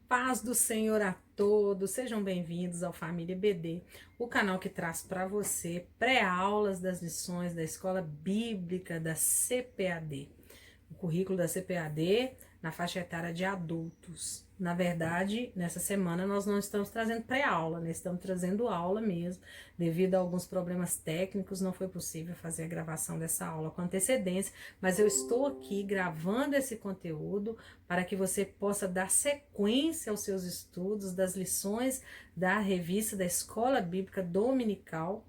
Paz do Senhor a todos, sejam bem-vindos ao Família BD, o canal que traz para você pré-aulas das lições da Escola Bíblica da CPAD. O currículo da CPAD na faixa etária de adultos. Na verdade, nessa semana nós não estamos trazendo pré-aula, né? Estamos trazendo aula mesmo. Devido a alguns problemas técnicos, não foi possível fazer a gravação dessa aula com antecedência, mas eu estou aqui gravando esse conteúdo para que você possa dar sequência aos seus estudos das lições da revista da Escola Bíblica Dominical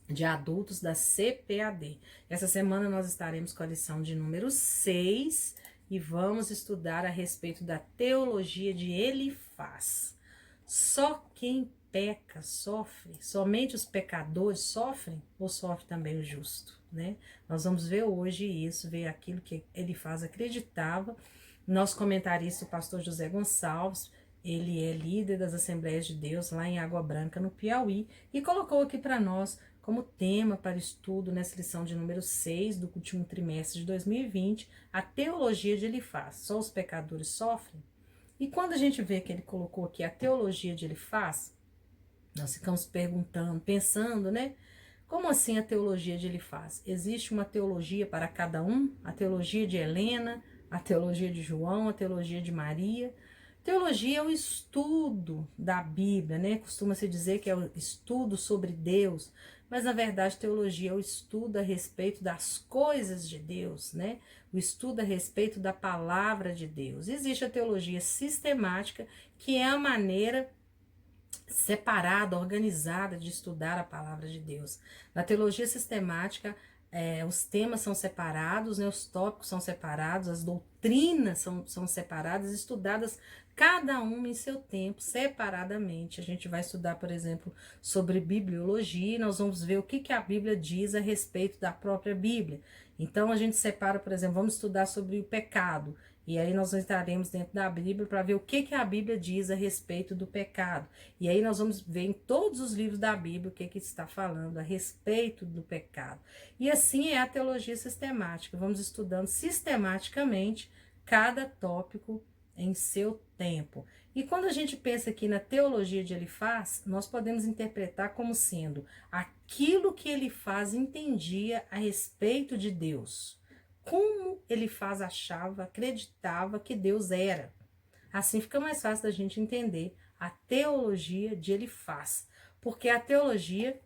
de adultos da CPAD. Essa semana nós estaremos com a lição de número 6 e vamos estudar a respeito da teologia de Elifaz. Só quem peca sofre? Somente os pecadores sofrem ou sofre também o justo, né? Nós vamos ver hoje isso, ver aquilo que Elifaz acreditava. Nosso comentarista, o pastor José Gonçalves, ele é líder das Assembleias de Deus lá em Água Branca, no Piauí, e colocou aqui para nós como tema para estudo nessa lição de número 6 do último trimestre de 2020, a teologia de Elifaz. Só os pecadores sofrem? E quando a gente vê que ele colocou aqui a teologia de Elifaz, nós ficamos perguntando, pensando, né? Como assim a teologia de Elifaz? Existe uma teologia para cada um? A teologia de Helena, a teologia de João, a teologia de Maria? Teologia é o estudo da Bíblia, né? Costuma-se dizer que é o estudo sobre Deus, mas na verdade teologia é o estudo a respeito das coisas de Deus, né? O estudo a respeito da palavra de Deus. Existe a teologia sistemática, que é a maneira separada, organizada de estudar a palavra de Deus. Na teologia sistemática, os temas são separados, né, os tópicos são separados, as doutrinas são separadas, estudadas cada uma em seu tempo, separadamente. A gente vai estudar, por exemplo, sobre bibliologia, nós vamos ver o que a Bíblia diz a respeito da própria Bíblia. Então, a gente separa, por exemplo, vamos estudar sobre o pecado. E aí nós entraremos dentro da Bíblia para ver o que a Bíblia diz a respeito do pecado. E aí nós vamos ver em todos os livros da Bíblia o que está falando a respeito do pecado. E assim é a teologia sistemática. Vamos estudando sistematicamente cada tópico em seu tempo. E quando a gente pensa aqui na teologia de Elifaz, nós podemos interpretar como sendo aquilo que Elifaz entendia a respeito de Deus. Como Elifaz achava, acreditava que Deus era. Assim fica mais fácil da gente entender a teologia de Elifaz. Porque a teologia,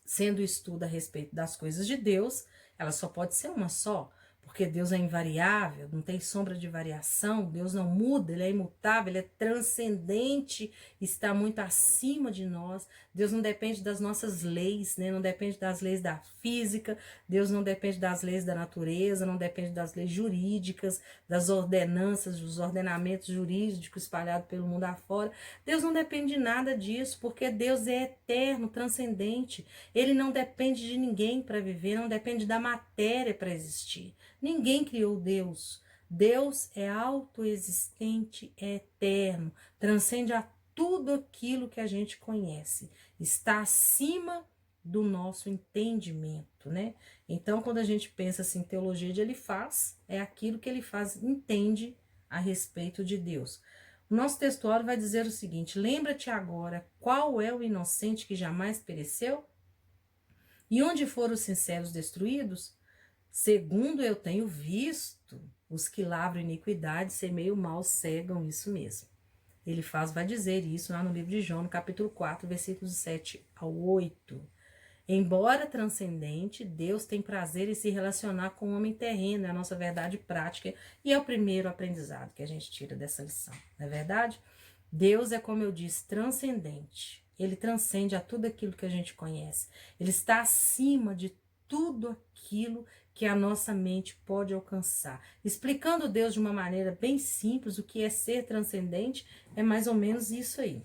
sendo o estudo a respeito das coisas de Deus, ela só pode ser uma só. Porque Deus é invariável, não tem sombra de variação, Deus não muda, Ele é imutável, Ele é transcendente, está muito acima de nós. Deus não depende das nossas leis, né? Não depende das leis da física, Deus não depende das leis da natureza, não depende das leis jurídicas, das ordenanças, dos ordenamentos jurídicos espalhados pelo mundo afora. Deus não depende de nada disso, porque Deus é eterno, transcendente. Ele não depende de ninguém para viver, não depende da matéria para existir. Ninguém criou Deus. Deus é autoexistente, é eterno, transcende a tudo aquilo que a gente conhece. Está acima do nosso entendimento, né? Então, quando a gente pensa assim, teologia de Elifaz, é aquilo que Elifaz entende a respeito de Deus. O nosso textuário vai dizer o seguinte: lembra-te agora qual é o inocente que jamais pereceu? E onde foram os sinceros destruídos? Segundo eu tenho visto, os que lavram iniquidade, semeiam mal, cegam, isso mesmo. Elifaz vai dizer isso lá no livro de João, no capítulo 4, versículos 7 ao 8. Embora transcendente, Deus tem prazer em se relacionar com o homem terreno, é a nossa verdade prática e é o primeiro aprendizado que a gente tira dessa lição, não é verdade? Deus é, como eu disse, transcendente. Ele transcende a tudo aquilo que a gente conhece. Ele está acima de tudo aquilo que a nossa mente pode alcançar. Explicando Deus de uma maneira bem simples, o que é ser transcendente é mais ou menos isso aí.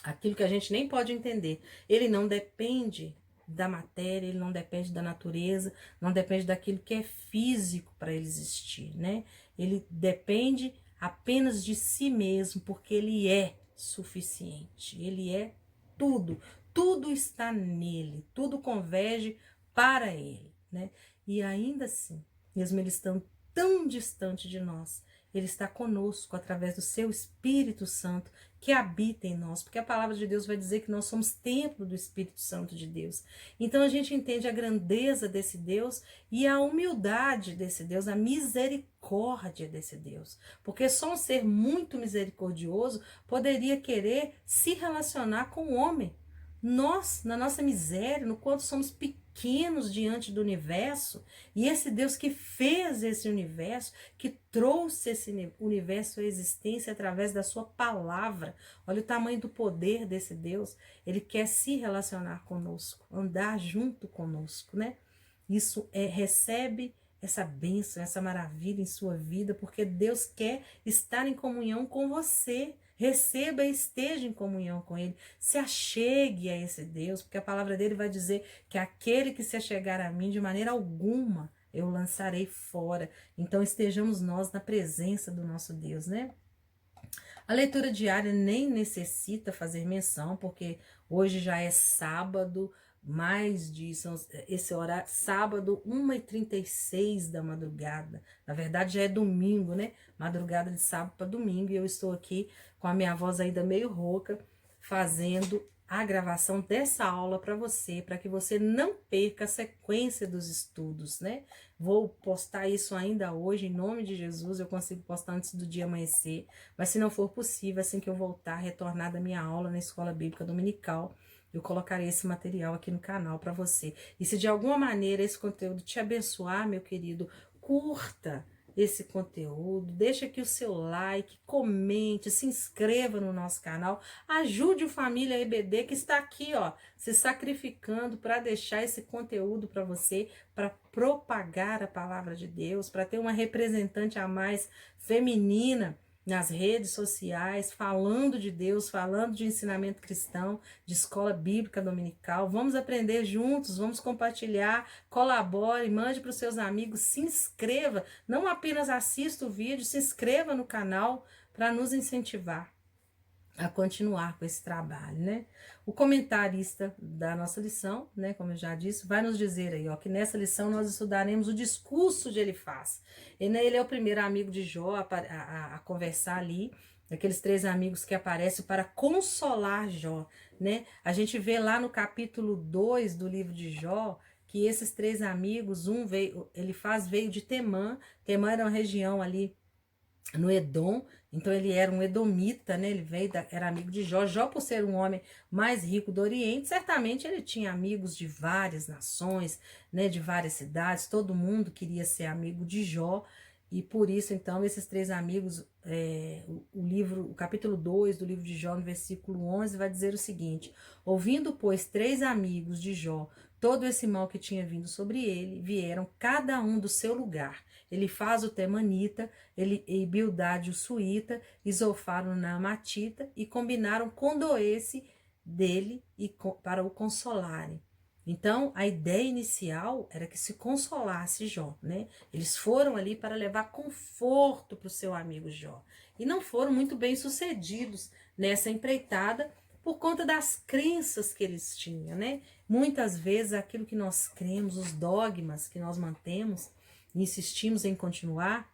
Aquilo que a gente nem pode entender. Ele não depende da matéria, ele não depende da natureza, não depende daquilo que é físico para ele existir, né? Ele depende apenas de si mesmo, porque ele é suficiente, ele é tudo, tudo está nele, tudo converge para ele, né? E ainda assim, mesmo ele estando tão distante de nós, Ele está conosco através do seu Espírito Santo que habita em nós, porque a palavra de Deus vai dizer que nós somos templo do Espírito Santo de Deus. Então a gente entende a grandeza desse Deus e a humildade desse Deus, a misericórdia desse Deus. Porque só um ser muito misericordioso poderia querer se relacionar com o homem. Nós, na nossa miséria, no quanto somos pequenos diante do universo, e esse Deus que fez esse universo, que trouxe esse universo à existência através da sua palavra. Olha o tamanho do poder desse Deus. Ele quer se relacionar conosco, andar junto conosco, né? Isso recebe essa bênção, essa maravilha em sua vida, porque Deus quer estar em comunhão com você. Receba e esteja em comunhão com Ele. Se achegue a esse Deus, porque a palavra dele vai dizer que aquele que se achegar a mim, de maneira alguma, eu lançarei fora. Então estejamos nós na presença do nosso Deus, né? A leitura diária nem necessita fazer menção, porque hoje já é sábado, mais disso, esse horário, sábado, 1h36 da madrugada. Na verdade, já é domingo, né? Madrugada de sábado para domingo, e eu estou aqui com a minha voz ainda meio rouca, fazendo a gravação dessa aula para você, para que você não perca a sequência dos estudos, né? Vou postar isso ainda hoje, em nome de Jesus, eu consigo postar antes do dia amanhecer, mas se não for possível, assim que eu voltar, retornar da minha aula na Escola Bíblica Dominical, eu colocarei esse material aqui no canal para você. E se de alguma maneira esse conteúdo te abençoar, meu querido, curta esse conteúdo, deixa aqui o seu like, comente, se inscreva no nosso canal, ajude o Família EBD que está aqui, ó, se sacrificando para deixar esse conteúdo para você, para propagar a palavra de Deus, para ter uma representante a mais feminina nas redes sociais, falando de Deus, falando de ensinamento cristão, de escola bíblica dominical. Vamos aprender juntos, vamos compartilhar, colabore, mande para os seus amigos, se inscreva, não apenas assista o vídeo, se inscreva no canal para nos incentivar a continuar com esse trabalho, né? O comentarista da nossa lição, né, como eu já disse, vai nos dizer aí, ó, que nessa lição nós estudaremos o discurso de Elifaz. Ele é o primeiro amigo de Jó a conversar ali, aqueles 3 amigos que aparecem para consolar Jó, né? A gente vê lá no capítulo 2 do livro de Jó, que esses 3 amigos, Elifaz veio de Temã. Temã era uma região ali no Edom, então ele era um edomita, né? Ele era amigo de Jó. Jó, por ser um homem mais rico do Oriente, certamente ele tinha amigos de várias nações, né? De várias cidades, todo mundo queria ser amigo de Jó, e por isso, então, esses 3 amigos, o capítulo 2 do livro de Jó, no versículo 11, vai dizer o seguinte: ouvindo, pois, 3 amigos de Jó todo esse mal que tinha vindo sobre ele, vieram cada um do seu lugar. Elifaz o temanita, e Bildade o suíta, e Zofar o naamatita, e combinaram condoer-se dele para o consolarem. Então, a ideia inicial era que se consolasse Jó, né? Eles foram ali para levar conforto para o seu amigo Jó. E não foram muito bem sucedidos nessa empreitada, por conta das crenças que eles tinham, né? Muitas vezes aquilo que nós cremos, os dogmas que nós mantemos e insistimos em continuar,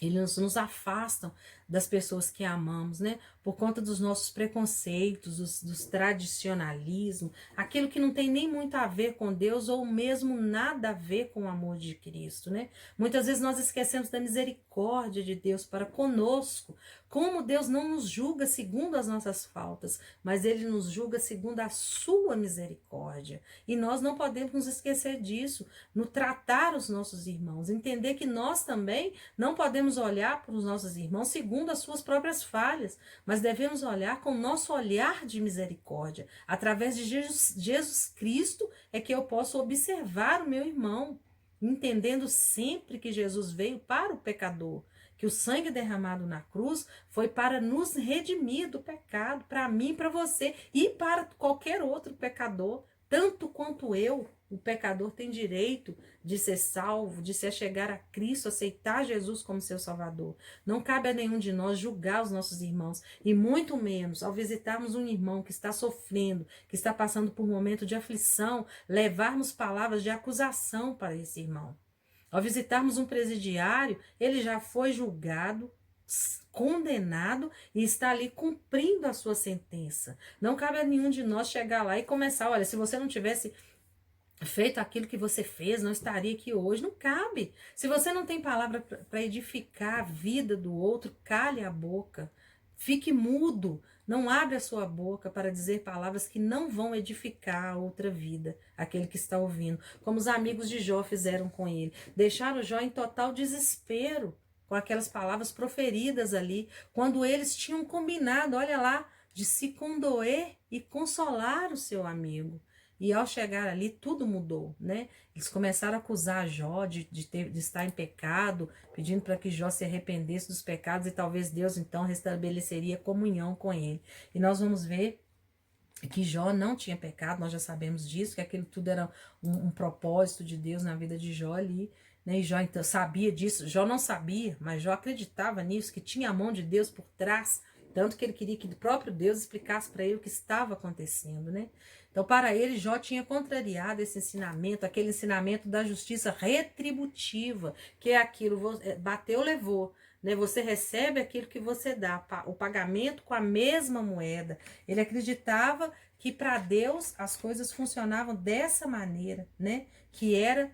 eles nos afastam das pessoas que amamos, né? Por conta dos nossos preconceitos, dos tradicionalismos, aquilo que não tem nem muito a ver com Deus ou mesmo nada a ver com o amor de Cristo, né? Muitas vezes nós esquecemos da misericórdia de Deus para conosco, como Deus não nos julga segundo as nossas faltas, mas Ele nos julga segundo a sua misericórdia. E nós não podemos nos esquecer disso, no tratar os nossos irmãos, entender que nós também não podemos olhar para os nossos irmãos segundo as suas próprias falhas, mas devemos olhar com o nosso olhar de misericórdia. Através de Jesus Cristo é que eu posso observar o meu irmão, entendendo sempre que Jesus veio para o pecador, que o sangue derramado na cruz foi para nos redimir do pecado, para mim, para você e para qualquer outro pecador, tanto quanto eu. O pecador tem direito de ser salvo, de se achegar a Cristo, aceitar Jesus como seu Salvador. Não cabe a nenhum de nós julgar os nossos irmãos, e muito menos ao visitarmos um irmão que está sofrendo, que está passando por um momento de aflição, levarmos palavras de acusação para esse irmão. Ao visitarmos um presidiário, ele já foi julgado, condenado e está ali cumprindo a sua sentença. Não cabe a nenhum de nós chegar lá e começar, olha, se você não tivesse feito aquilo que você fez, não estaria aqui hoje. Não cabe. Se você não tem palavra para edificar a vida do outro, cale a boca. Fique mudo. Não abre a sua boca para dizer palavras que não vão edificar a outra vida, aquele que está ouvindo. Como os amigos de Jó fizeram com ele. Deixaram Jó em total desespero com aquelas palavras proferidas ali, quando eles tinham combinado, olha lá, de se condoer e consolar o seu amigo. E ao chegar ali, tudo mudou, né? Eles começaram a acusar Jó de estar em pecado, pedindo para que Jó se arrependesse dos pecados e talvez Deus então restabeleceria comunhão com ele. E nós vamos ver que Jó não tinha pecado, nós já sabemos disso, que aquilo tudo era um propósito de Deus na vida de Jó ali, né? E Jó então sabia disso, Jó não sabia, mas Jó acreditava nisso, que tinha a mão de Deus por trás, tanto que ele queria que o próprio Deus explicasse para ele o que estava acontecendo, né? Então, para ele, Jó tinha contrariado esse ensinamento, aquele ensinamento da justiça retributiva, que é aquilo, bateu, levou, né? Você recebe aquilo que você dá, o pagamento com a mesma moeda. Ele acreditava que para Deus as coisas funcionavam dessa maneira, né? Que era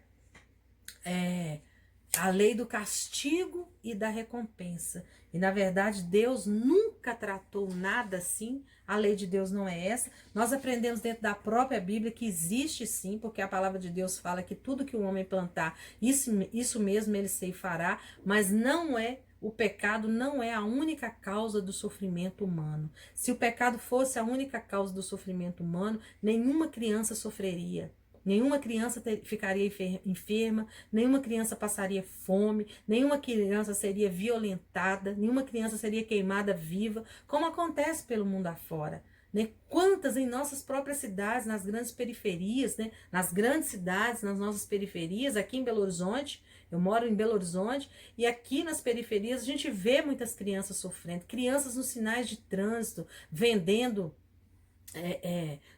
a lei do castigo e da recompensa. E na verdade Deus nunca tratou nada assim. A lei de Deus não é essa. Nós aprendemos dentro da própria Bíblia que existe sim, porque a palavra de Deus fala que tudo que o homem plantar, isso mesmo ele ceifará, mas não é, o pecado não é a única causa do sofrimento humano. Se o pecado fosse a única causa do sofrimento humano, nenhuma criança sofreria. Nenhuma criança ficaria enferma, nenhuma criança passaria fome, nenhuma criança seria violentada, nenhuma criança seria queimada viva, como acontece pelo mundo afora. Né? Quantas em nossas próprias cidades, nas grandes periferias, né? Nas grandes cidades, nas nossas periferias, aqui em Belo Horizonte, eu moro em Belo Horizonte, e aqui nas periferias a gente vê muitas crianças sofrendo, crianças nos sinais de trânsito, vendendo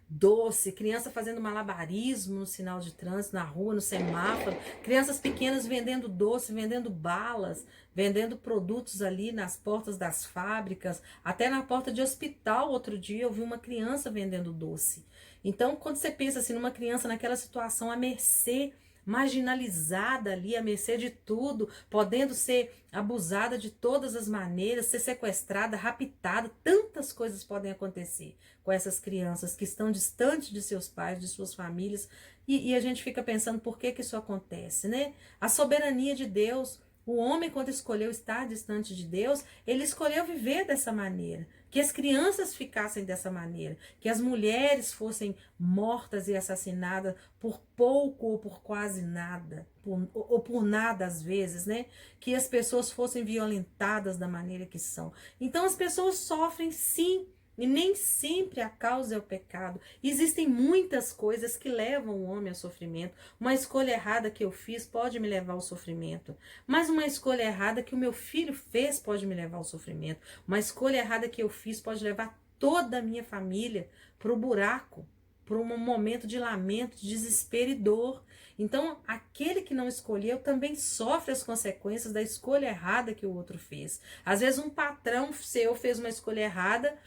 doce, criança fazendo malabarismo no sinal de trânsito, na rua, no semáforo, crianças pequenas vendendo doce, vendendo balas, vendendo produtos ali nas portas das fábricas, até na porta de hospital. Outro dia eu vi uma criança vendendo doce. Então, quando você pensa assim, numa criança naquela situação à mercê, marginalizada ali, à mercê de tudo, podendo ser abusada de todas as maneiras, ser sequestrada, raptada, tantas coisas podem acontecer com essas crianças que estão distantes de seus pais, de suas famílias, e a gente fica pensando por que isso acontece, né? A soberania de Deus. O homem, quando escolheu estar distante de Deus, ele escolheu viver dessa maneira. Que as crianças ficassem dessa maneira. Que as mulheres fossem mortas e assassinadas por pouco ou por quase nada. Ou por nada às vezes, né? Que as pessoas fossem violentadas da maneira que são. Então as pessoas sofrem sim. E nem sempre a causa é o pecado. Existem muitas coisas que levam o homem ao sofrimento. Uma escolha errada que eu fiz pode me levar ao sofrimento. Mas uma escolha errada que o meu filho fez pode me levar ao sofrimento. Uma escolha errada que eu fiz pode levar toda a minha família para o buraco, para um momento de lamento, de desespero e dor. Então, aquele que não escolheu também sofre as consequências da escolha errada que o outro fez. Às vezes um patrão seu fez uma escolha errada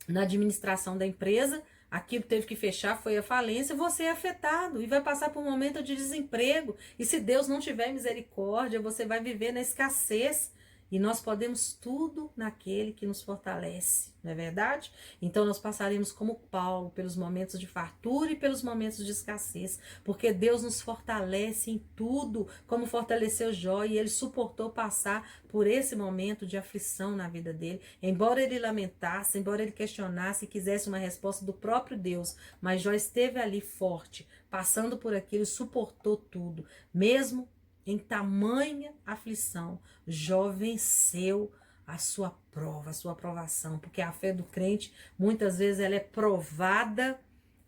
na administração da empresa, aquilo teve que fechar, foi a falência, você é afetado e vai passar por um momento de desemprego. E se Deus não tiver misericórdia, você vai viver na escassez. E nós podemos tudo naquele que nos fortalece, não é verdade? Então nós passaremos como Paulo pelos momentos de fartura e pelos momentos de escassez, porque Deus nos fortalece em tudo, como fortaleceu Jó, e ele suportou passar por esse momento de aflição na vida dele, embora ele lamentasse, embora ele questionasse e quisesse uma resposta do próprio Deus, mas Jó esteve ali forte, passando por aquilo, suportou tudo, mesmo em tamanha aflição. Jó venceu a sua prova, a sua provação, porque a fé do crente, muitas vezes, ela é provada,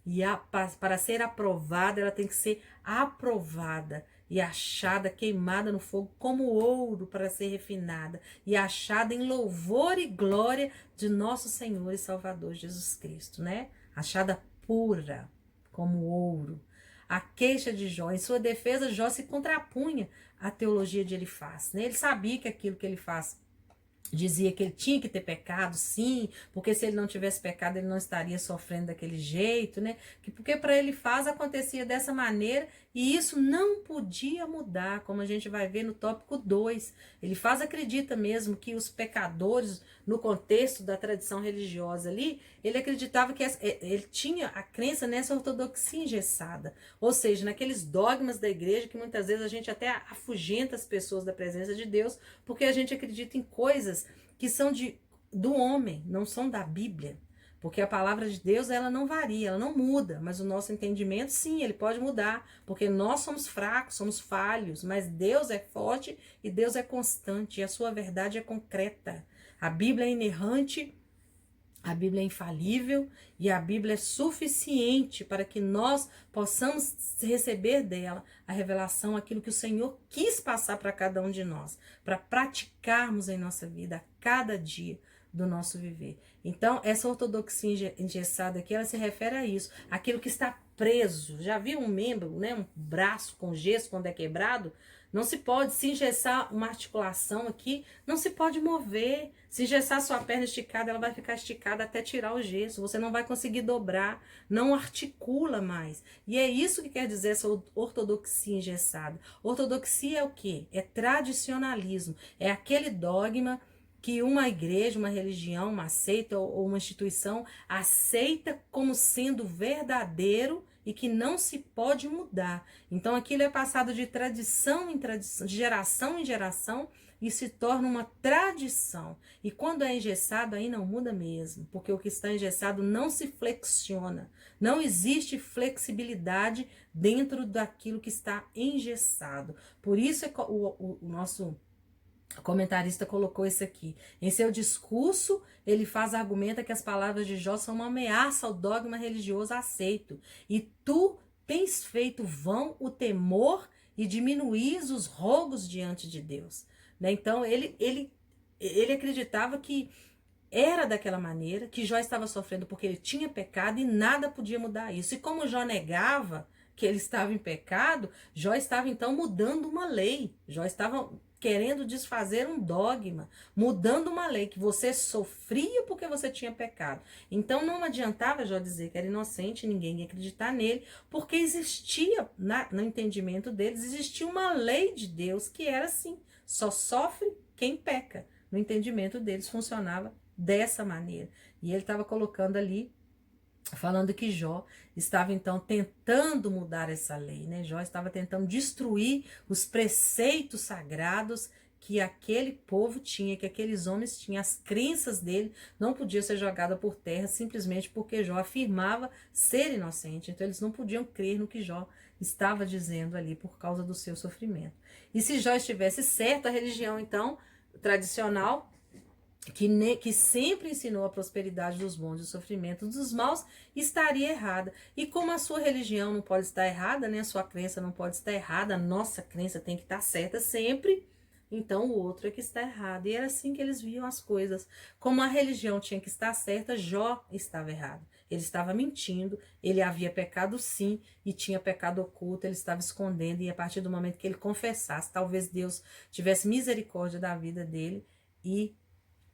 e para ser aprovada, ela tem que ser aprovada e achada, queimada no fogo como ouro para ser refinada, e achada em louvor e glória de nosso Senhor e Salvador Jesus Cristo, né? Achada pura como ouro. a queixa de Jó. Em sua defesa, Jó se contrapunha à teologia de Elifaz, né? Ele sabia que aquilo que Elifaz dizia que ele tinha que ter pecado, sim, porque se ele não tivesse pecado, ele não estaria sofrendo daquele jeito, né? Porque para Elifaz acontecia dessa maneira e isso não podia mudar, como a gente vai ver no tópico 2. Elifaz acredita mesmo que os pecadores, no contexto da tradição religiosa ali, ele acreditava que ele tinha a crença nessa ortodoxia engessada, ou seja, naqueles dogmas da igreja que muitas vezes a gente até afugenta as pessoas da presença de Deus, porque a gente acredita em coisas que são do homem, não são da Bíblia. Porque a palavra de Deus, ela não varia, ela não muda, mas o nosso entendimento, sim, ele pode mudar, porque nós somos fracos, somos falhos, mas Deus é forte e Deus é constante, e a sua verdade é concreta. A Bíblia é inerrante, a Bíblia é infalível e a Bíblia é suficiente para que nós possamos receber dela a revelação, aquilo que o Senhor quis passar para cada um de nós, para praticarmos em nossa vida a cada dia do nosso viver. Então, essa ortodoxia engessada aqui, ela se refere a isso, aquilo que está preso. Já viu um membro, né, um braço com gesso quando é quebrado? Não se pode, se engessar uma articulação aqui, não se pode mover. Se engessar sua perna esticada, ela vai ficar esticada até tirar o gesso. Você não vai conseguir dobrar, não articula mais. E é isso que quer dizer essa ortodoxia engessada. Ortodoxia é o quê? É tradicionalismo. É aquele dogma que uma igreja, uma religião, uma seita ou uma instituição aceita como sendo verdadeiro e que não se pode mudar. Então aquilo é passado de tradição em tradição, de geração em geração e se torna uma tradição. E quando é engessado, aí não muda mesmo, porque o que está engessado não se flexiona. Não existe flexibilidade dentro daquilo que está engessado. Por isso é o nosso comentarista colocou isso aqui. Em seu discurso, ele argumenta que as palavras de Jó são uma ameaça ao dogma religioso aceito. E tu tens feito vão o temor e diminuís os rogos diante de Deus. Né? Então, ele acreditava que era daquela maneira, que Jó estava sofrendo porque ele tinha pecado e nada podia mudar isso. E como Jó negava que ele estava em pecado, Jó estava então mudando uma lei. Jó estava querendo desfazer um dogma, mudando uma lei que você sofria porque você tinha pecado. Então não adiantava Jó dizer que era inocente, ninguém ia acreditar nele, porque existia, no entendimento deles, existia uma lei de Deus que era assim, só sofre quem peca. No entendimento deles funcionava dessa maneira. E ele estava colocando ali, falando que Jó estava então tentando mudar essa lei, né? Jó estava tentando destruir os preceitos sagrados que aquele povo tinha, que aqueles homens tinham, as crenças dele não podiam ser jogadas por terra simplesmente porque Jó afirmava ser inocente. Então eles não podiam crer no que Jó estava dizendo ali por causa do seu sofrimento. E se Jó estivesse certo, a religião então tradicional que sempre ensinou a prosperidade dos bons e o sofrimento dos maus, estaria errada. E como a sua religião não pode estar errada, né? A sua crença não pode estar errada, a nossa crença tem que estar certa sempre, então o outro é que está errado. E era assim que eles viam as coisas. Como a religião tinha que estar certa, Jó estava errado. Ele estava mentindo, ele havia pecado sim, e tinha pecado oculto, ele estava escondendo, e a partir do momento que ele confessasse, talvez Deus tivesse misericórdia da vida dele e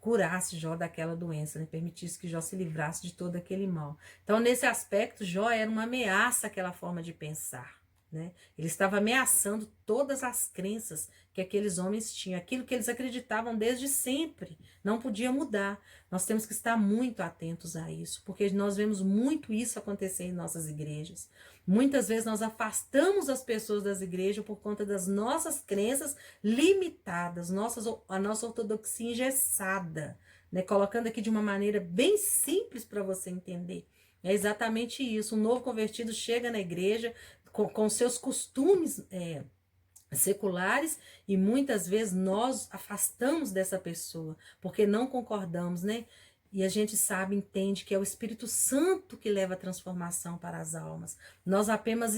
curasse Jó daquela doença, né? Permitisse que Jó se livrasse de todo aquele mal. Então, nesse aspecto, Jó era uma ameaça àquela forma de pensar, né? Ele estava ameaçando todas as crenças que aqueles homens tinham, aquilo que eles acreditavam desde sempre, não podia mudar. Nós temos que estar muito atentos a isso, porque nós vemos muito isso acontecer em nossas igrejas. Muitas vezes nós afastamos as pessoas das igrejas por conta das nossas crenças limitadas, a nossa ortodoxia engessada, né? Colocando aqui de uma maneira bem simples para você entender. É exatamente isso. Um novo convertido chega na igreja com seus costumes seculares e muitas vezes nós afastamos dessa pessoa porque não concordamos, né? E a gente sabe, entende que é o Espírito Santo que leva a transformação para as almas. Nós apenas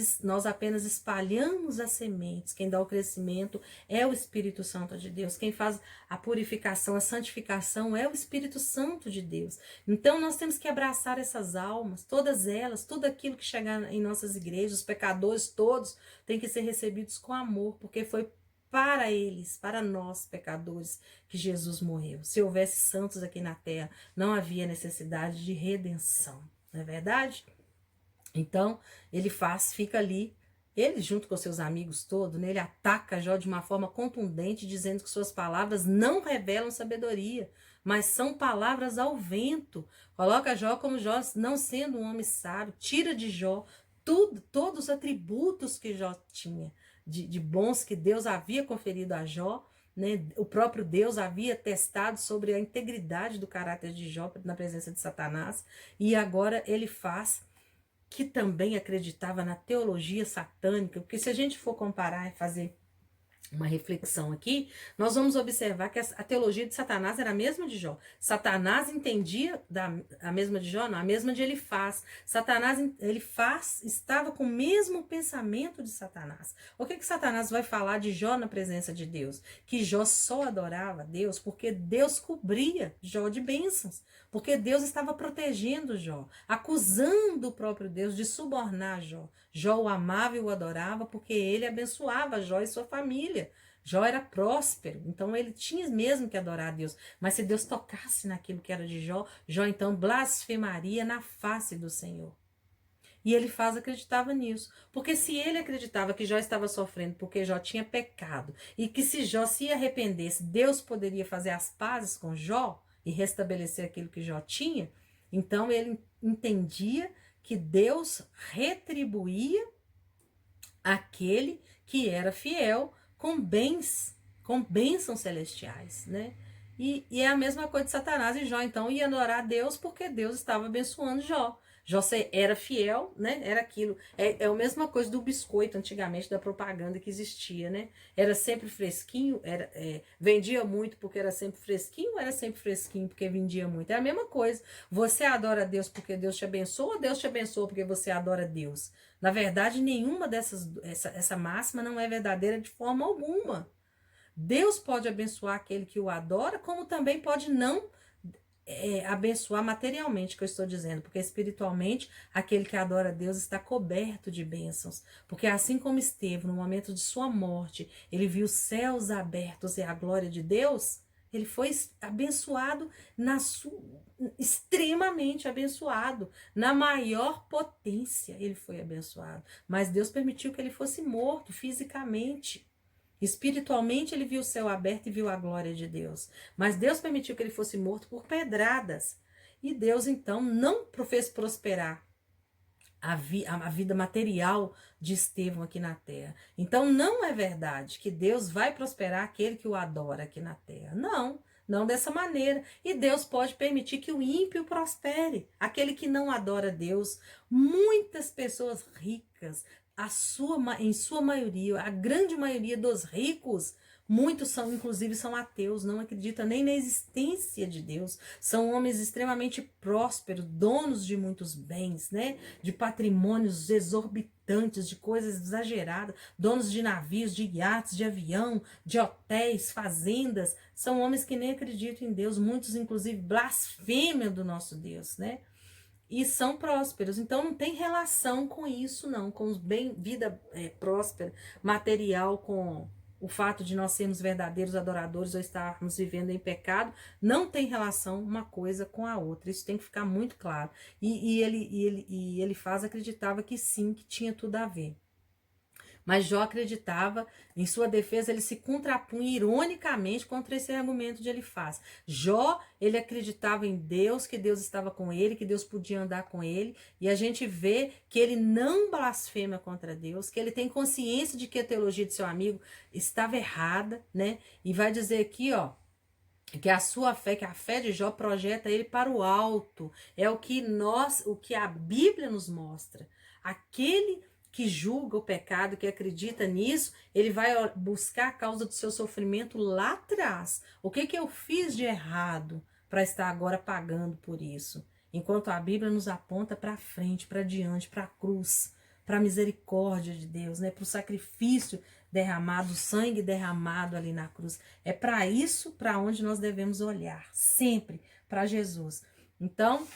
espalhamos as sementes. Quem dá o crescimento é o Espírito Santo de Deus. Quem faz a purificação, a santificação é o Espírito Santo de Deus. Então nós temos que abraçar essas almas, todas elas, tudo aquilo que chegar em nossas igrejas, os pecadores todos têm que ser recebidos com amor, porque foi para eles, para nós pecadores, que Jesus morreu. Se houvesse santos aqui na terra, não havia necessidade de redenção, não é verdade? Então, fica ali, ele junto com seus amigos todos, né, ele ataca Jó de uma forma contundente, dizendo que suas palavras não revelam sabedoria, mas são palavras ao vento. Coloca Jó como Jó não sendo um homem sábio, tira de Jó todos os atributos que Jó tinha, de bons que Deus havia conferido a Jó, né? O próprio Deus havia testado sobre a integridade do caráter de Jó na presença de Satanás, e agora ele faz que também acreditava na teologia satânica, porque se a gente for comparar e fazer uma reflexão aqui, nós vamos observar que a teologia de Satanás era a mesma de Jó. Satanás entendia a mesma de Jó, não, a mesma de Elifaz. Elifaz estava com o mesmo pensamento de Satanás. O que Satanás vai falar de Jó na presença de Deus? Que Jó só adorava Deus porque Deus cobria Jó de bênçãos, porque Deus estava protegendo Jó, acusando o próprio Deus de subornar Jó. Jó o amava e o adorava porque ele abençoava Jó e sua família. Jó era próspero, então ele tinha mesmo que adorar a Deus. Mas se Deus tocasse naquilo que era de Jó, Jó então blasfemaria na face do Senhor. E Elifaz acreditava nisso, porque se ele acreditava que Jó estava sofrendo porque Jó tinha pecado, e que se Jó se arrependesse, Deus poderia fazer as pazes com Jó e restabelecer aquilo que Jó tinha, então ele entendia que Deus retribuía aquele que era fiel com bênçãos celestiais, né? E é a mesma coisa de Satanás e Jó, então, ia adorar a Deus porque Deus estava abençoando Jó. Jó era fiel, né? Era aquilo. É a mesma coisa do biscoito antigamente, da propaganda que existia, né? Era sempre fresquinho, vendia muito porque era sempre fresquinho, era sempre fresquinho porque vendia muito. É a mesma coisa. Você adora a Deus porque Deus te abençoa, ou Deus te abençoa porque você adora Deus? Na verdade, nenhuma essa máxima não é verdadeira de forma alguma. Deus pode abençoar aquele que o adora, como também pode não abençoar materialmente, que eu estou dizendo, porque espiritualmente aquele que adora a Deus está coberto de bênçãos, porque assim como esteve no momento de sua morte, ele viu os céus abertos e a glória de Deus, ele foi abençoado extremamente abençoado, na maior potência ele foi abençoado, mas Deus permitiu que ele fosse morto fisicamente. Espiritualmente ele viu o céu aberto e viu a glória de Deus. Mas Deus permitiu que ele fosse morto por pedradas. E Deus então não fez prosperar a vida material de Estevão aqui na terra. Então não é verdade que Deus vai prosperar aquele que o adora aqui na terra. Não dessa maneira. E Deus pode permitir que o ímpio prospere, aquele que não adora Deus. Muitas pessoas ricas, em sua maioria, a grande maioria dos ricos, muitos inclusive são ateus, não acreditam nem na existência de Deus. São homens extremamente prósperos, donos de muitos bens, né? De patrimônios exorbitantes, de coisas exageradas, donos de navios, de iates, de avião, de hotéis, fazendas. São homens que nem acreditam em Deus, muitos inclusive blasfemam do nosso Deus, né? E são prósperos, então não tem relação com isso não, com vida próspera, material, com o fato de nós sermos verdadeiros adoradores ou estarmos vivendo em pecado, não tem relação uma coisa com a outra, isso tem que ficar muito claro. E ele acreditava que sim, que tinha tudo a ver. Mas Jó acreditava, em sua defesa, ele se contrapunha ironicamente contra esse argumento de Elifaz. Jó, ele acreditava em Deus, que Deus estava com ele, que Deus podia andar com ele, e a gente vê que ele não blasfema contra Deus, que ele tem consciência de que a teologia de seu amigo estava errada, né? E vai dizer aqui, ó, que a sua fé, que a fé de Jó projeta ele para o alto. É o que a Bíblia nos mostra. Aquele que julga o pecado, que acredita nisso, ele vai buscar a causa do seu sofrimento lá atrás. O que eu fiz de errado para estar agora pagando por isso. Enquanto a Bíblia nos aponta para frente, para diante, para a cruz, para a misericórdia de Deus, né? Para o sacrifício derramado, o sangue derramado ali na cruz. É para isso para onde nós devemos olhar, sempre para Jesus. Então,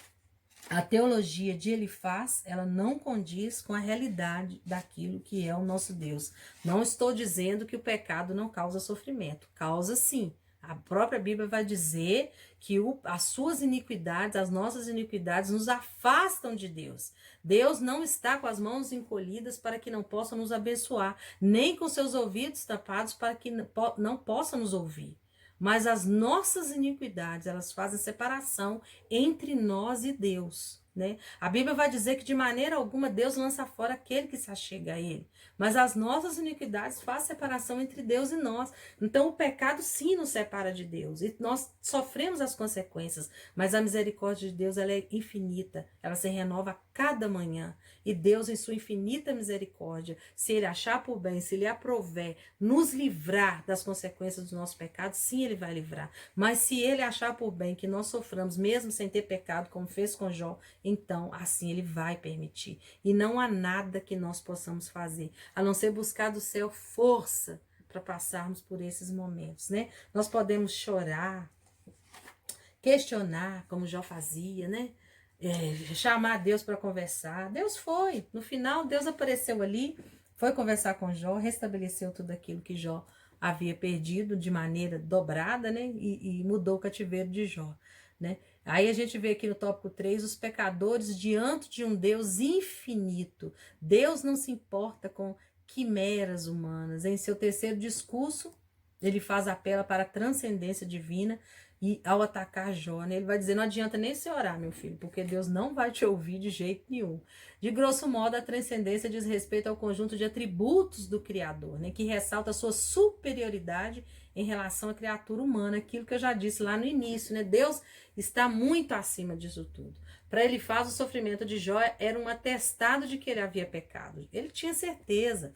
a teologia de Elifaz, ela não condiz com a realidade daquilo que é o nosso Deus. Não estou dizendo que o pecado não causa sofrimento. Causa sim. A própria Bíblia vai dizer que as suas iniquidades, as nossas iniquidades, nos afastam de Deus. Deus não está com as mãos encolhidas para que não possa nos abençoar, nem com seus ouvidos tapados para que não possa nos ouvir. Mas as nossas iniquidades, elas fazem separação entre nós e Deus, né? A Bíblia vai dizer que de maneira alguma Deus lança fora aquele que se achega a ele. Mas as nossas iniquidades fazem separação entre Deus e nós. Então o pecado sim nos separa de Deus. E nós sofremos as consequências. Mas a misericórdia de Deus, ela é infinita. Ela se renova a cada manhã. E Deus, em sua infinita misericórdia, se Ele achar por bem, se Ele aprouver, nos livrar das consequências dos nossos pecados, sim, Ele vai livrar. Mas se Ele achar por bem que nós soframos, mesmo sem ter pecado, como fez com Jó, então assim Ele vai permitir. E não há nada que nós possamos fazer, a não ser buscar do céu força para passarmos por esses momentos, né? Nós podemos chorar, questionar, como Jó fazia, né? Chamar Deus para conversar. Deus foi. No final, Deus apareceu ali, foi conversar com Jó, restabeleceu tudo aquilo que Jó havia perdido de maneira dobrada, né? E mudou o cativeiro de Jó, né? Aí a gente vê aqui no tópico 3, os pecadores diante de um Deus infinito. Deus não se importa com quimeras humanas. Em seu terceiro discurso, ele faz apelo para a transcendência divina. E ao atacar Jó, né, ele vai dizer, não adianta nem se orar, meu filho, porque Deus não vai te ouvir de jeito nenhum. De grosso modo, a transcendência diz respeito ao conjunto de atributos do Criador, né, que ressalta a sua superioridade em relação à criatura humana, aquilo que eu já disse lá no início, né? Deus está muito acima disso tudo. Para ele faz o sofrimento de Jó era um atestado de que ele havia pecado. Ele tinha certeza.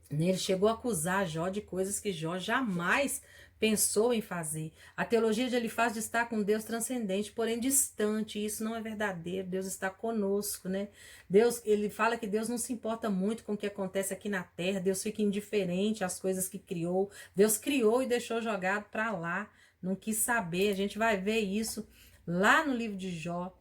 Ele chegou a acusar Jó de coisas que Jó jamais pensou em fazer. A teologia de Elifaz destaca um Deus transcendente, porém distante. Isso não é verdadeiro. Deus está conosco, né? Deus, ele fala que Deus não se importa muito com o que acontece aqui na terra. Deus fica indiferente às coisas que criou. Deus criou e deixou jogado para lá. Não quis saber. A gente vai ver isso lá no livro de Jó,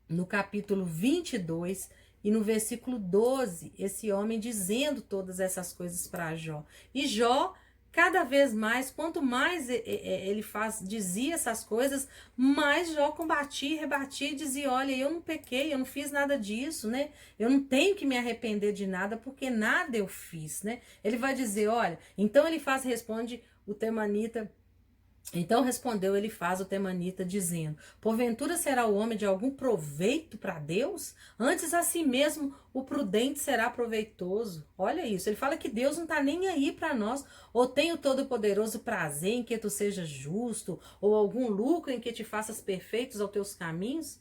no capítulo 22, e no versículo 12, esse homem dizendo todas essas coisas para Jó. E Jó, cada vez mais, quanto mais ele dizia essas coisas, mais Jó combatia, rebatia e dizia, olha, eu não pequei, eu não fiz nada disso, né? Eu não tenho que me arrepender de nada, porque nada eu fiz, né? Ele vai dizer, olha, então Elifaz responde o temanita. Então respondeu Elifaz o temanita, dizendo, porventura será o homem de algum proveito para Deus? Antes a si mesmo o prudente será proveitoso. Olha isso, ele fala que Deus não está nem aí para nós, ou tem o todo-poderoso prazer em que tu sejas justo, ou algum lucro em que te faças perfeitos aos teus caminhos?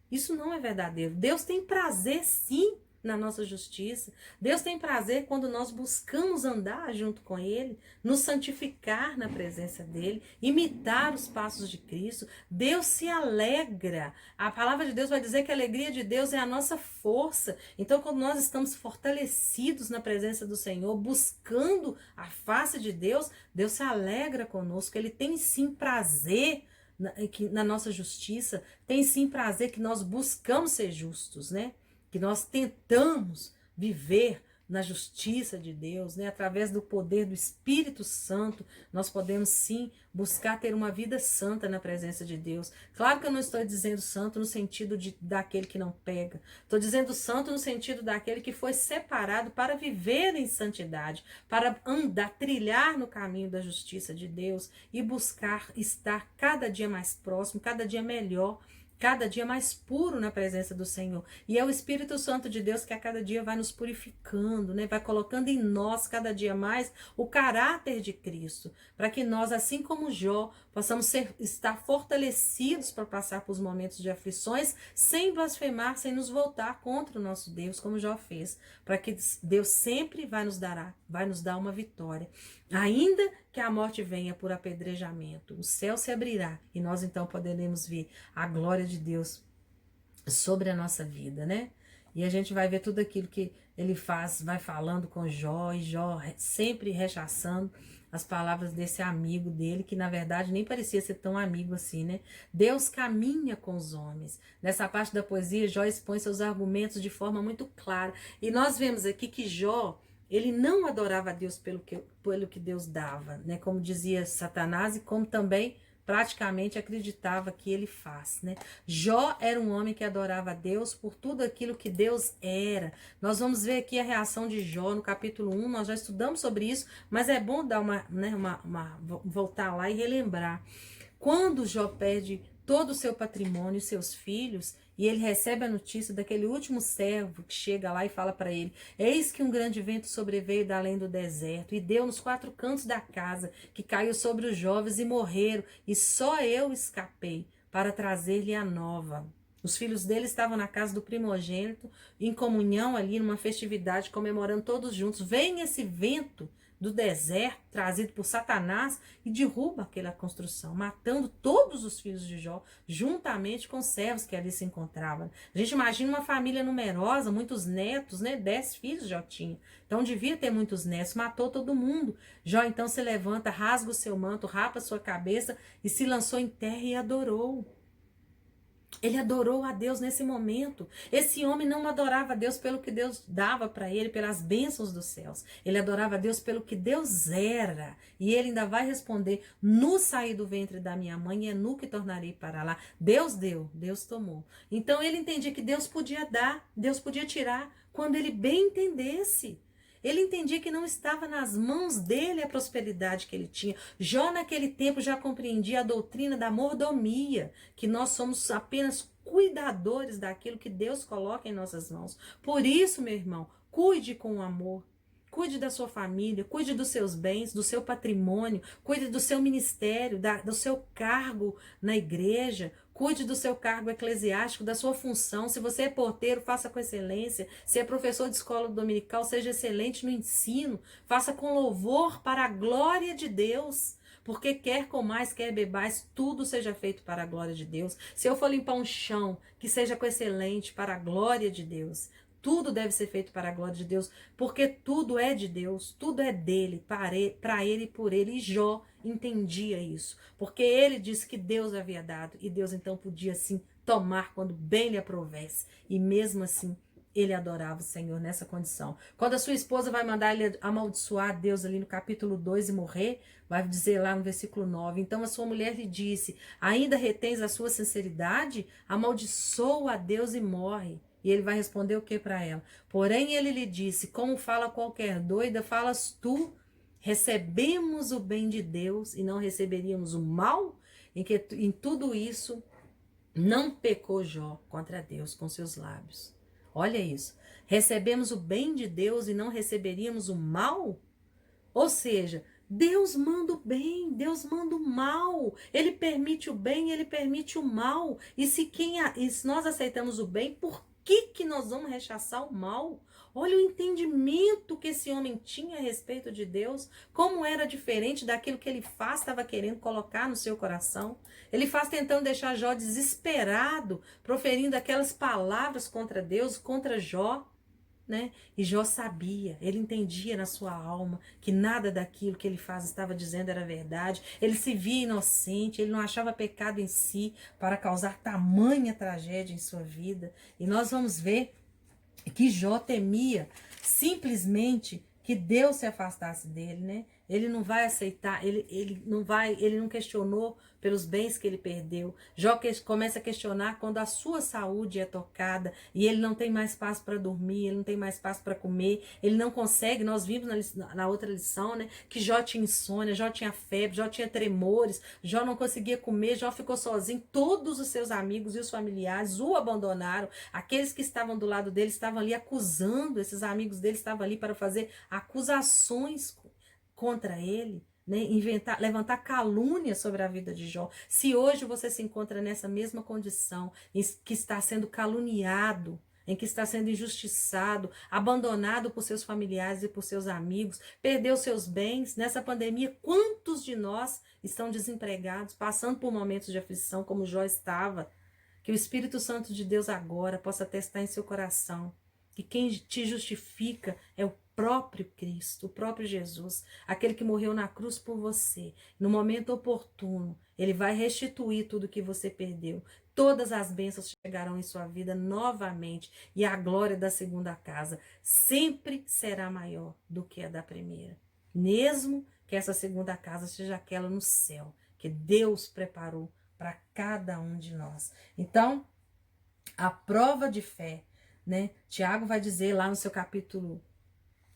Isso não é verdadeiro. Deus tem prazer sim na nossa justiça. Deus tem prazer quando nós buscamos andar junto com Ele, nos santificar na presença dEle, imitar os passos de Cristo. Deus se alegra. A palavra de Deus vai dizer que a alegria de Deus é a nossa força. Então, quando nós estamos fortalecidos na presença do Senhor, buscando a face de Deus, Deus se alegra conosco. Ele tem sim prazer na nossa justiça, tem sim prazer que nós buscamos ser justos, né? Que nós tentamos viver na justiça de Deus, né? Através do poder do Espírito Santo, nós podemos sim buscar ter uma vida santa na presença de Deus. Claro que eu não estou dizendo santo no sentido daquele que não pega. Estou dizendo santo no sentido daquele que foi separado para viver em santidade, para andar, trilhar no caminho da justiça de Deus e buscar estar cada dia mais próximo, cada dia melhor, cada dia mais puro na presença do Senhor. E é o Espírito Santo de Deus que a cada dia vai nos purificando, né? Vai colocando em nós cada dia mais o caráter de Cristo, para que nós, assim como Jó, possamos estar fortalecidos para passar por momentos de aflições, sem blasfemar, sem nos voltar contra o nosso Deus, como Jó fez, para que Deus sempre vai nos dar uma vitória. Ainda que a morte venha por apedrejamento, o céu se abrirá e nós então poderemos ver a glória de Deus sobre a nossa vida, né? E a gente vai ver tudo aquilo que ele faz, vai falando com Jó, e Jó sempre rechaçando as palavras desse amigo dele, que na verdade nem parecia ser tão amigo assim, né? Deus caminha com os homens. Nessa parte da poesia, Jó expõe seus argumentos de forma muito clara. E nós vemos aqui que Jó, ele não adorava a Deus pelo que Deus dava, né? Como dizia Satanás, e como também praticamente acreditava que ele faz, né? Jó era um homem que adorava a Deus por tudo aquilo que Deus era. Nós vamos ver aqui a reação de Jó no capítulo 1, nós já estudamos sobre isso, mas é bom dar voltar lá e relembrar. Quando Jó perde todo o seu patrimônio, seus filhos, e ele recebe a notícia daquele último servo que chega lá e fala para ele: eis que um grande vento sobreveio da além do deserto e deu nos 4 cantos da casa, que caiu sobre os jovens e morreram, e só eu escapei para trazer-lhe a nova. Os filhos dele estavam na casa do primogênito, em comunhão ali, numa festividade, comemorando todos juntos. Vem esse vento do deserto, trazido por Satanás, e derruba aquela construção, matando todos os filhos de Jó, juntamente com os servos que ali se encontravam. A gente imagina uma família numerosa, muitos netos, né? 10 filhos Jó tinha. Então devia ter muitos netos, matou todo mundo. Jó então se levanta, rasga o seu manto, rapa a sua cabeça e se lançou em terra e adorou. Ele adorou a Deus nesse momento. Esse homem não adorava a Deus pelo que Deus dava para ele, pelas bênçãos dos céus. Ele adorava a Deus pelo que Deus era. E ele ainda vai responder: nu saí do ventre da minha mãe e é nu que tornarei para lá. Deus deu, Deus tomou. Então ele entendia que Deus podia dar, Deus podia tirar, quando ele bem entendesse. Ele entendia que não estava nas mãos dele a prosperidade que ele tinha. Jó, naquele tempo, já compreendia a doutrina da mordomia, que nós somos apenas cuidadores daquilo que Deus coloca em nossas mãos. Por isso, meu irmão, cuide com amor. Cuide da sua família, cuide dos seus bens, do seu patrimônio, cuide do seu ministério, do seu cargo na igreja, cuide do seu cargo eclesiástico, da sua função. Se você é porteiro, faça com excelência. Se é professor de escola dominical, seja excelente no ensino. Faça com louvor para a glória de Deus. Porque quer comais, quer bebais, tudo seja feito para a glória de Deus. Se eu for limpar um chão, que seja com excelente para a glória de Deus. Tudo deve ser feito para a glória de Deus, porque tudo é de Deus, tudo é dele, para ele e por ele. E Jó entendia isso, porque ele disse que Deus havia dado, e Deus então podia sim tomar quando bem lhe aprovesse. E mesmo assim, ele adorava o Senhor nessa condição. Quando a sua esposa vai mandar ele amaldiçoar Deus ali no capítulo 2 e morrer, vai dizer lá no versículo 9, então a sua mulher lhe disse: ainda retens a sua sinceridade? Amaldiçoa a Deus e morre. E ele vai responder o que para ela? Porém ele lhe disse: como fala qualquer doida, falas tu? Recebemos o bem de Deus e não receberíamos o mal? Em tudo isso não pecou Jó contra Deus com seus lábios. Olha isso. Recebemos o bem de Deus e não receberíamos o mal? Ou seja, Deus manda o bem, Deus manda o mal. Ele permite o bem, ele permite o mal. E se nós aceitamos o bem, por que nós vamos rechaçar o mal? Olha o entendimento que esse homem tinha a respeito de Deus, como era diferente daquilo que ele faz, estava querendo colocar no seu coração. Ele faz tentando deixar Jó desesperado, proferindo aquelas palavras contra Deus, contra Jó. Né? E Jó sabia, ele entendia na sua alma que nada daquilo que ele faz estava dizendo era verdade. Ele se via inocente, ele não achava pecado em si para causar tamanha tragédia em sua vida. E nós vamos ver que Jó temia simplesmente que Deus se afastasse dele, né? Ele não vai aceitar, ele não questionou pelos bens que ele perdeu. Jó começa a questionar quando a sua saúde é tocada e ele não tem mais paz para dormir, ele não tem mais paz para comer, ele não consegue. Nós vimos na outra lição, né, que Jó tinha insônia, Jó tinha febre, Jó tinha tremores, Jó não conseguia comer, Jó ficou sozinho. Todos os seus amigos e os familiares o abandonaram. Aqueles que estavam do lado dele estavam ali acusando, esses amigos dele estavam ali para fazer acusações contra ele, né? Levantar calúnia sobre a vida de Jó. Se hoje você se encontra nessa mesma condição, que está sendo caluniado, em que está sendo injustiçado, abandonado por seus familiares e por seus amigos, perdeu seus bens. Nessa pandemia, quantos de nós estão desempregados, passando por momentos de aflição, como Jó estava? Que o Espírito Santo de Deus agora possa testar em seu coração que quem te justifica é o próprio Cristo, o próprio Jesus, aquele que morreu na cruz por você. No momento oportuno, ele vai restituir tudo que você perdeu. Todas as bênçãos chegarão em sua vida novamente e a glória da segunda casa sempre será maior do que a da primeira. Mesmo que essa segunda casa seja aquela no céu, que Deus preparou para cada um de nós. Então, a prova de fé, né? Tiago vai dizer lá no seu capítulo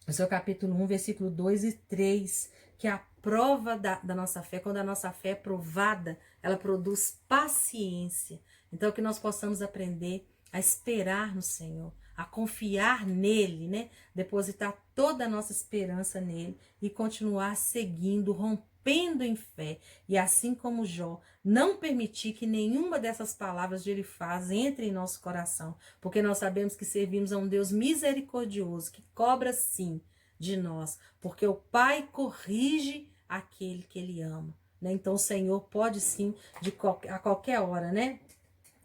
1, versículo 2 e 3, que a prova da nossa fé, quando a nossa fé é provada, ela produz paciência. Então, que nós possamos aprender a esperar no Senhor, a confiar nele, né? Depositar toda a nossa esperança nele e continuar seguindo, rompendo em fé. E assim como Jó, não permitir que nenhuma dessas palavras de ele faz entre em nosso coração, porque nós sabemos que servimos a um Deus misericordioso, que cobra sim de nós, porque o Pai corrige aquele que ele ama, né? Então o Senhor pode sim, a qualquer hora, né?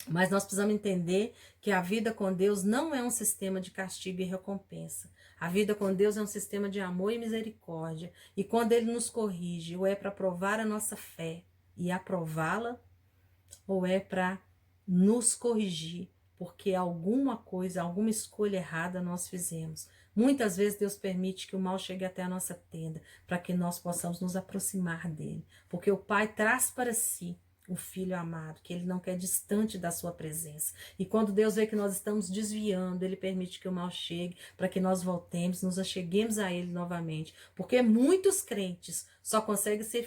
Mas nós precisamos entender que a vida com Deus não é um sistema de castigo e recompensa. A vida com Deus é um sistema de amor e misericórdia. E quando Ele nos corrige, ou é para provar a nossa fé e aprová-la, ou é para nos corrigir, porque alguma coisa, alguma escolha errada nós fizemos. Muitas vezes Deus permite que o mal chegue até a nossa tenda, para que nós possamos nos aproximar dele. Porque o Pai traz para si o Filho amado, que ele não quer distante da sua presença. E quando Deus vê que nós estamos desviando, ele permite que o mal chegue para que nós voltemos, nos acheguemos a ele novamente. Porque muitos crentes só conseguem ser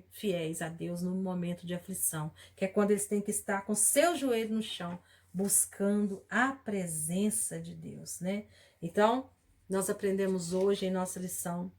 fiéis a Deus no momento de aflição, que é quando eles têm que estar com seu joelho no chão, buscando a presença de Deus, né? Então, nós aprendemos hoje em nossa lição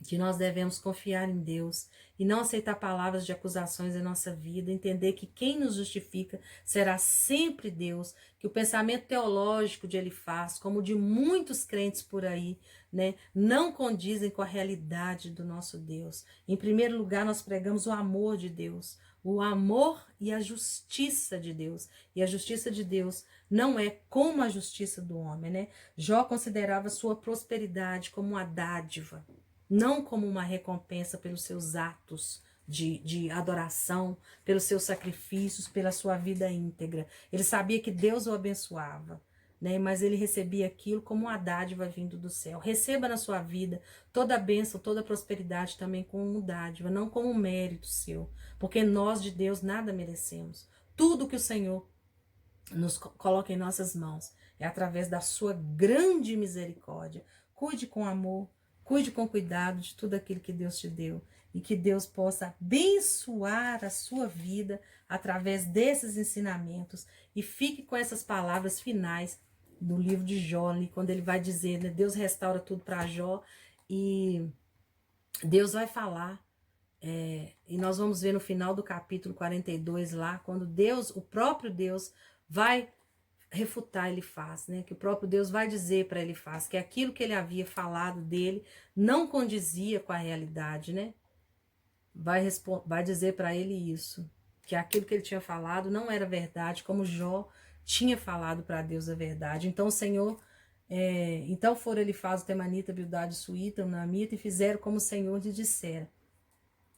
que nós devemos confiar em Deus e não aceitar palavras de acusações em nossa vida, entender que quem nos justifica será sempre Deus, que o pensamento teológico de Elifaz, como de muitos crentes por aí, né, não condizem com a realidade do nosso Deus. Em primeiro lugar, nós pregamos o amor de Deus, o amor e a justiça de Deus. E a justiça de Deus não é como a justiça do homem, né? Jó considerava sua prosperidade como uma dádiva, não como uma recompensa pelos seus atos de adoração, pelos seus sacrifícios, pela sua vida íntegra. Ele sabia que Deus o abençoava, né? Mas ele recebia aquilo como uma dádiva vindo do céu. Receba na sua vida toda a bênção, toda a prosperidade também como dádiva, não como um mérito seu, porque nós de Deus nada merecemos. Tudo que o Senhor nos coloca em nossas mãos é através da sua grande misericórdia. Cuide com amor, cuide com cuidado de tudo aquilo que Deus te deu e que Deus possa abençoar a sua vida através desses ensinamentos e fique com essas palavras finais do livro de Jó, quando ele vai dizer, né, Deus restaura tudo para Jó e Deus vai falar, e nós vamos ver no final do capítulo 42 lá, quando Deus, o próprio Deus vai refutar Elifaz, né? Que o próprio Deus vai dizer para Elifaz que aquilo que ele havia falado dele não condizia com a realidade, né? Vai dizer para ele isso, que aquilo que ele tinha falado não era verdade, como Jó tinha falado para Deus a verdade. Então o Senhor, então foram Elifaz, o temanita, Bildade, Suíta, o Namita, e fizeram como o Senhor lhe dissera.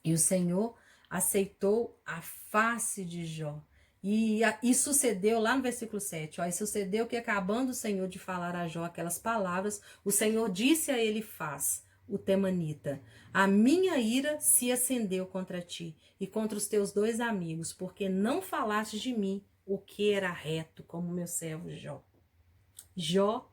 E o Senhor aceitou a face de Jó. E sucedeu lá no versículo 7, ó, e sucedeu que acabando o Senhor de falar a Jó aquelas palavras, o Senhor disse a Elifaz, o temanita, a minha ira se acendeu contra ti e contra os teus dois amigos, porque não falaste de mim o que era reto, como meu servo Jó. Jó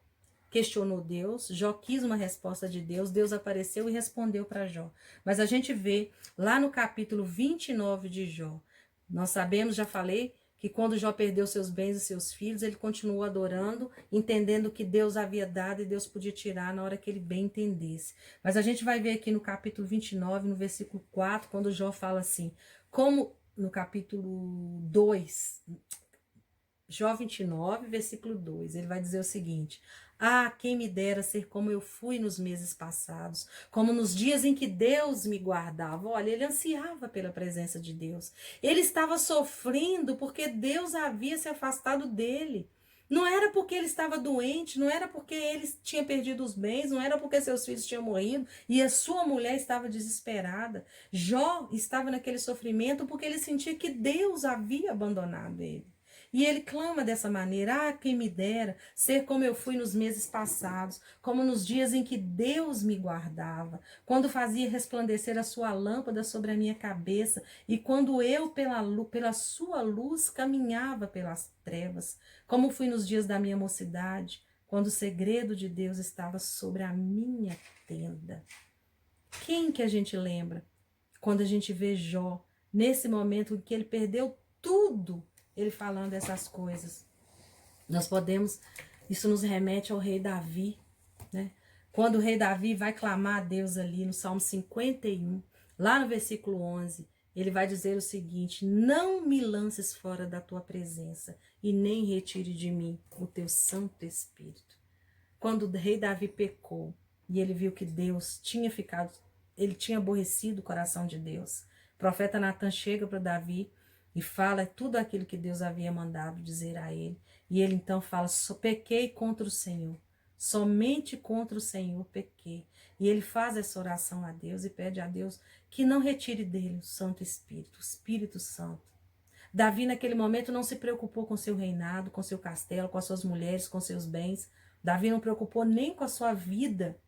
questionou Deus, Jó quis uma resposta de Deus, Deus apareceu e respondeu para Jó. Mas a gente vê lá no capítulo 29 de Jó, nós sabemos, já falei, que quando Jó perdeu seus bens e seus filhos, ele continuou adorando, entendendo que Deus havia dado e Deus podia tirar na hora que ele bem entendesse. Mas a gente vai ver aqui no capítulo 29, no versículo 4, quando Jó fala assim, como no capítulo 2, Jó 29, versículo 2, ele vai dizer o seguinte: ah, quem me dera ser como eu fui nos meses passados, como nos dias em que Deus me guardava. Olha, ele ansiava pela presença de Deus. Ele estava sofrendo porque Deus havia se afastado dele. Não era porque ele estava doente, não era porque ele tinha perdido os bens, não era porque seus filhos tinham morrido e a sua mulher estava desesperada. Jó estava naquele sofrimento porque ele sentia que Deus havia abandonado ele. E ele clama dessa maneira: ah, quem me dera ser como eu fui nos meses passados, como nos dias em que Deus me guardava, quando fazia resplandecer a sua lâmpada sobre a minha cabeça e quando eu, pela sua luz, caminhava pelas trevas, como fui nos dias da minha mocidade, quando o segredo de Deus estava sobre a minha tenda. Quem que a gente lembra quando a gente vê Jó, nesse momento em que ele perdeu tudo, ele falando essas coisas? Nós podemos, isso nos remete ao rei Davi, né? Quando o rei Davi vai clamar a Deus ali no Salmo 51, lá no versículo 11, ele vai dizer o seguinte: não me lances fora da tua presença e nem retire de mim o teu Santo Espírito. Quando o rei Davi pecou e ele viu que Deus tinha ficado, ele tinha aborrecido o coração de Deus, o profeta Natan chega para Davi e fala tudo aquilo que Deus havia mandado dizer a ele. E ele então fala: pequei contra o Senhor, somente contra o Senhor pequei. E ele faz essa oração a Deus e pede a Deus que não retire dele o Santo Espírito, o Espírito Santo. Davi naquele momento não se preocupou com seu reinado, com seu castelo, com as suas mulheres, com seus bens. Davi não preocupou nem com a sua vida.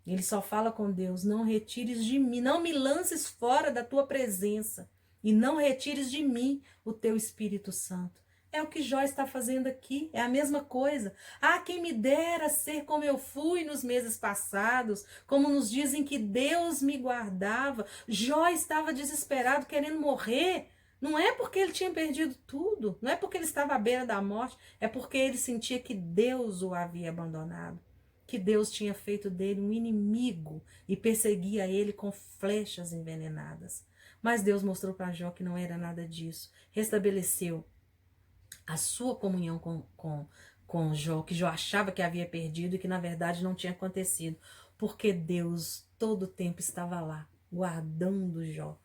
Ele só fala com Deus: não retires de mim, não me lances fora da tua presença e não retires de mim o teu Espírito Santo. É o que Jó está fazendo aqui, é a mesma coisa. Ah, quem me dera ser como eu fui nos meses passados, como nos dias em que Deus me guardava. Jó estava desesperado, querendo morrer. Não é porque ele tinha perdido tudo, não é porque ele estava à beira da morte, é porque ele sentia que Deus o havia abandonado, que Deus tinha feito dele um inimigo e perseguia ele com flechas envenenadas. Mas Deus mostrou para Jó que não era nada disso. Restabeleceu a sua comunhão com Jó, que Jó achava que havia perdido e que na verdade não tinha acontecido, porque Deus todo o tempo estava lá, guardando Jó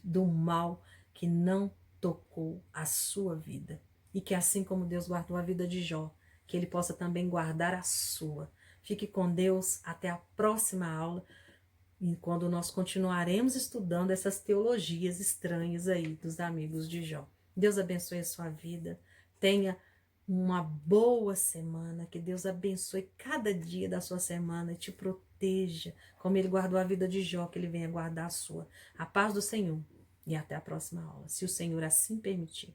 do mal que não tocou a sua vida. E que assim como Deus guardou a vida de Jó, que ele possa também guardar a sua. Fique com Deus, até a próxima aula, e quando nós continuaremos estudando essas teologias estranhas aí dos amigos de Jó. Deus abençoe a sua vida, tenha uma boa semana, que Deus abençoe cada dia da sua semana e te proteja, como Ele guardou a vida de Jó, que Ele venha guardar a sua. A paz do Senhor e até a próxima aula, se o Senhor assim permitir.